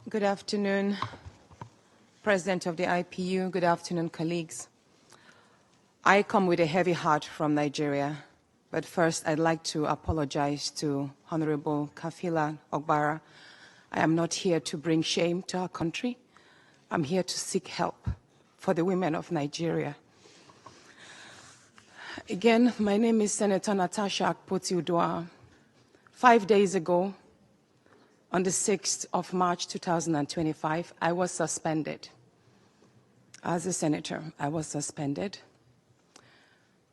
Good afternoon, President of the IPU. Good afternoon, colleagues. I come with a heavy heart from Nigeria, but first I'd like to apologize to Honorable Kafila Ogbara. I am not here to bring shame to our country. I'm here to seek help for the women of Nigeria. Again, my name is Senator Natasha Akpoti-Uduaghan. 5 days ago, on the 6th of March 2025, I was suspended. As a senator, I was suspended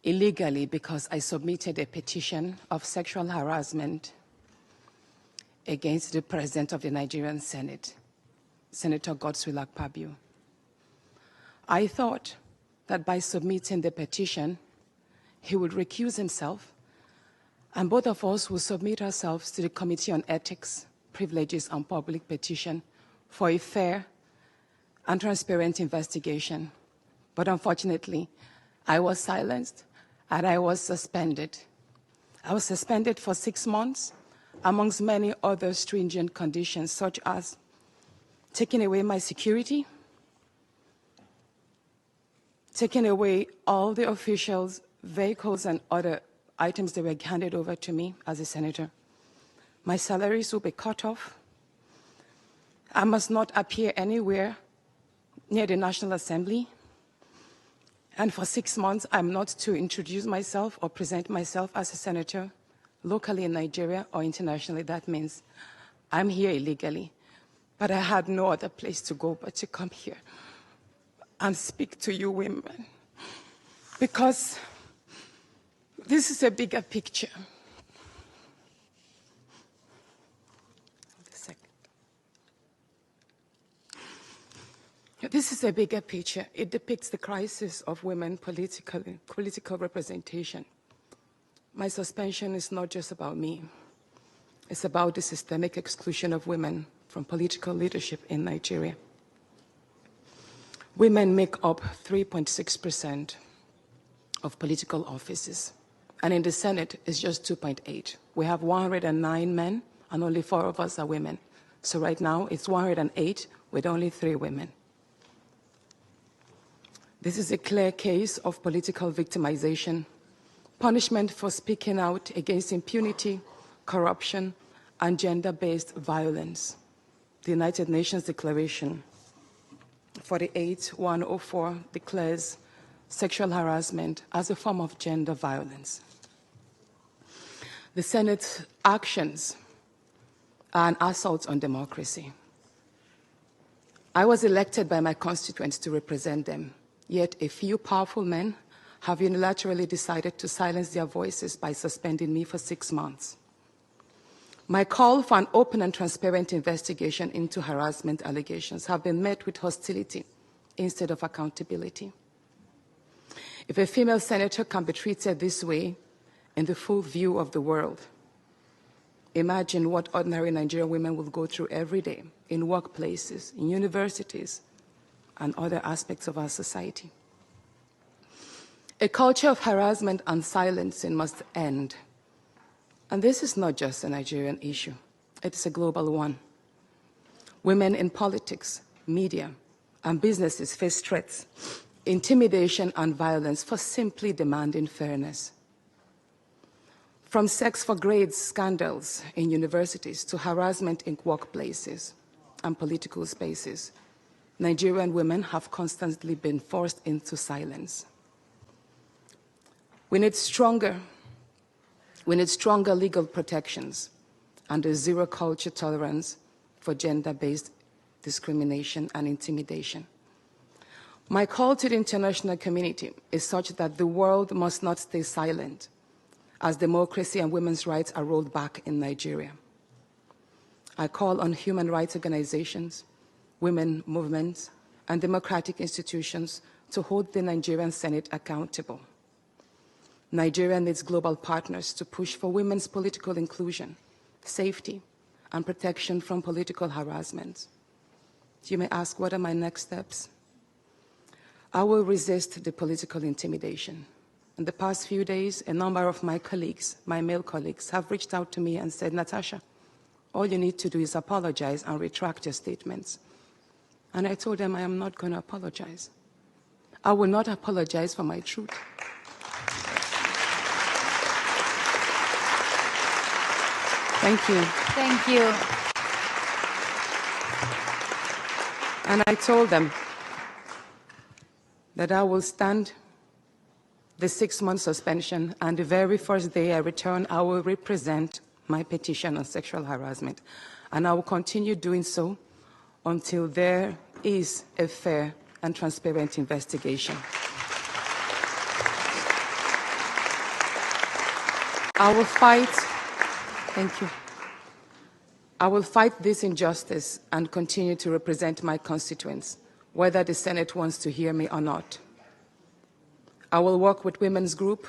illegally because I submitted a petition of sexual harassment against the President of the Nigerian Senate, Senator Xual Akpabiole. I thought that by submitting the petition, he would recuse himself, and both of us will submit ourselves to the Committee on Ethics, Privileges and Public Petition for a fair and transparent investigation. But unfortunately, I was silenced and I was suspended. I was suspended for 6 months, amongst many other stringent conditions, such as taking away my security, taking away all the officials, vehicles, and other items that were handed over to me as a senator. My salaries will be cut off. I must not appear anywhere near the National Assembly. And for 6 months, I'm not to introduce myself or present myself as a senator locally in Nigeria or internationally. That means I'm here illegally. But I had no other place to go but to come here and speak to you women. Because this is a bigger picture. This is a bigger picture. It depicts the crisis of women political representation. My suspension is not just about me. It's about the systemic exclusion of women from political leadership in Nigeria. Women make up 3.6% of political offices, and in the Senate, it's just 2.8. We have 109 men, and only 4 of us are women. So right now, it's 108 with only 3 women. This is a clear case of political victimization, punishment for speaking out against impunity, corruption, and gender-based violence. The United Nations Declaration 48/104 declares sexual harassment as a form of gender violence. The Senate's actions are an assault on democracy. I was elected by my constituents to represent them. Yet a few powerful men have unilaterally decided to silence their voices by suspending me for 6 months. My call for an open and transparent investigation into harassment allegations have been met with hostility instead of accountability. If a female senator can be treated this way in the full view of the world, imagine what ordinary Nigerian women will go through every day in workplaces, in universities, and other aspects of our society. A culture of harassment and silencing must end. And this is not just a Nigerian issue. It is a global one. Women in politics, media, and businesses face threats, intimidation, and violence for simply demanding fairness. From sex for grades scandals in universities to harassment in workplaces and political spaces, Nigerian women have constantly been forced into silence. We need stronger legal protections and a zero culture tolerance for gender-based discrimination and intimidation. My call to the international community is such that the world must not stay silent as democracy and women's rights are rolled back in Nigeria. I call on human rights organizations, women movements, and democratic institutions to hold the Nigerian Senate accountable. Nigeria needs global partners to push for women's political inclusion, safety, and protection from political harassment. You may ask, what are my next steps? I will resist the political intimidation. In the past few days, a number of my colleagues, my male colleagues, have reached out to me and said, Natasha, All you need to do is apologize and retract your statements. And I told them I am not going to apologize. I will not apologize for my truth. Thank you. Thank you. And I told them that I will stand the 6-month suspension, and the very first day I return, I will represent my petition on sexual harassment. And I will continue doing so until there is a fair and transparent investigation. I will fight, thank you. I will fight this injustice and continue to represent my constituents, whether the Senate wants to hear me or not. I will work with women's group,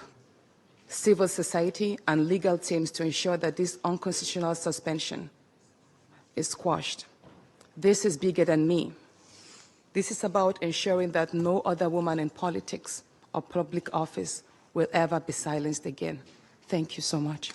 civil society, and legal teams to ensure that this unconstitutional suspension is quashed. This is bigger than me. This is about ensuring that no other woman in politics or public office will ever be silenced again. Thank you so much.